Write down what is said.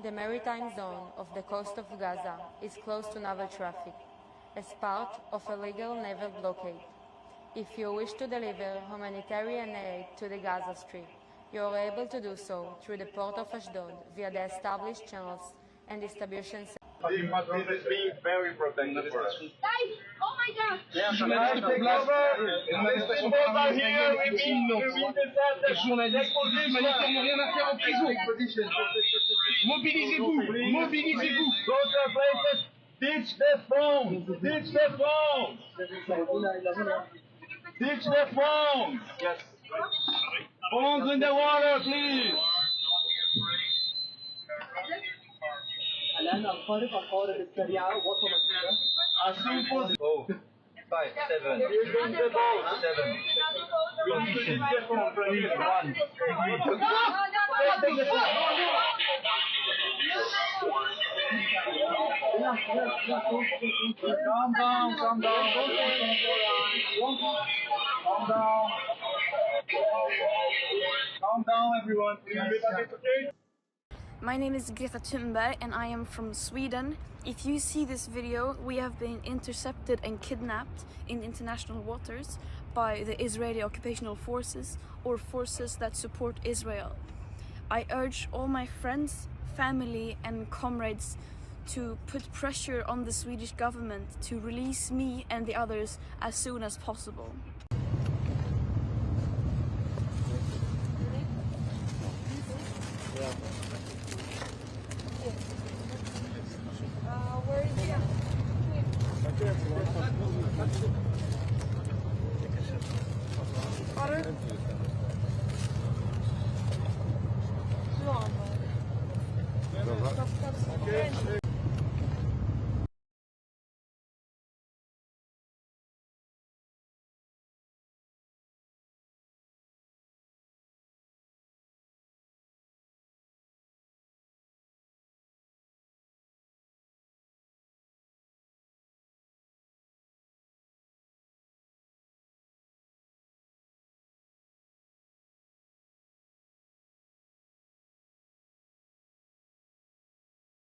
The maritime zone of the coast of Gaza is closed to naval traffic as part of a legal naval blockade. If you wish to deliver humanitarian aid to the Gaza Strip, you are able to do so through the port of Ashdod via the established channels and distribution centers. This is being very protected for us. Guys, oh my God! Guys, take over! Les symboles are here! We mean the journalistes humanitaires n'ont rien à faire en prison. Mobilisez-vous! Mobilisez-vous! Go to your places! Ditch the phone! Ditch the phone! Ditch the phone! Yes. Phones in the water, please! الآن القارب السريعة وصلت إلى As soon as oh, 5, 7, 7. Position. 1. Calm down, calm down. Calm down. Calm down, everyone. My name is Greta Thunberg and I am from Sweden. If you see this video, we have been intercepted and kidnapped in international waters by the Israeli occupational forces or forces that support Israel. I urge all my friends, family and comrades to put pressure on the Swedish government to release me and the others as soon as possible. Where is he? Water?